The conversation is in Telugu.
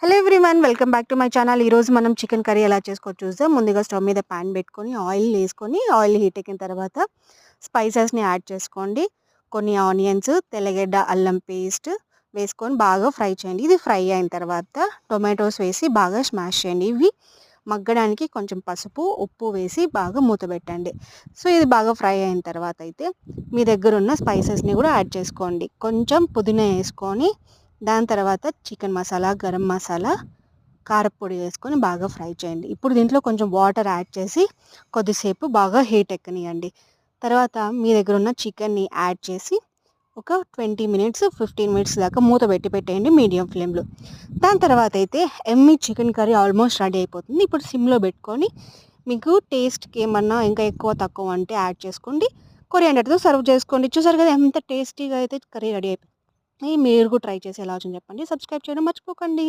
Hello everyone, welcome back to my channel. ఈరోజు మనం చికెన్ కర్రీ ఎలా చేసుకోవచ్చు చూద్దాం. ముందుగా స్టవ్ మీద ప్యాన్ పెట్టుకొని ఆయిల్ వేసుకొని ఆయిల్ హీట్ ఎక్కిన తర్వాత స్పైసెస్ని యాడ్ చేసుకోండి. కొన్ని ఆనియన్స్, తెల్లగడ్డ, అల్లం పేస్ట్ వేసుకొని బాగా ఫ్రై చేయండి. ఇది ఫ్రై అయిన తర్వాత టొమాటోస్ వేసి బాగా స్మాష్ చేయండి. ఇవి మగ్గడానికి కొంచెం పసుపు, ఉప్పు వేసి బాగా మూత పెట్టండి. సో ఇది బాగా ఫ్రై అయిన తర్వాత అయితే మీ దగ్గర ఉన్న స్పైసెస్ని కూడా యాడ్ చేసుకోండి. కొంచెం పుదీనా వేసుకొని దాని తర్వాత చికెన్ మసాలా, గరం మసాలా, కారపొడి వేసుకొని బాగా ఫ్రై చేయండి. ఇప్పుడు దీంట్లో కొంచెం వాటర్ యాడ్ చేసి కొద్దిసేపు బాగా హీట్ ఎక్కనియండి. తర్వాత మీ దగ్గర ఉన్న చికెన్ని యాడ్ చేసి ఒక 20 మినిట్స్ 15 మినిట్స్ దాకా మూత పెట్టేయండి మీడియం ఫ్లేమ్లో. దాని తర్వాత అయితే ఎమ్మి చికెన్ కర్రీ ఆల్మోస్ట్ రెడీ అయిపోతుంది. ఇప్పుడు సిమ్లో పెట్టుకొని మీకు టేస్ట్కి ఏమన్నా ఇంకా ఎక్కువ తక్కువ అంటే యాడ్ చేసుకోండి. కొరియాండర్తో సర్వ్ చేసుకోండి. చూసారు కదా ఎంత టేస్టీగా అయితే కర్రీ రెడీ అయిపోయింది. మీరు కూడా ట్రై చేసి ఎలా వచ్చిందో చెప్పండి. సబ్స్క్రైబ్ చేయడం మర్చిపోకండి.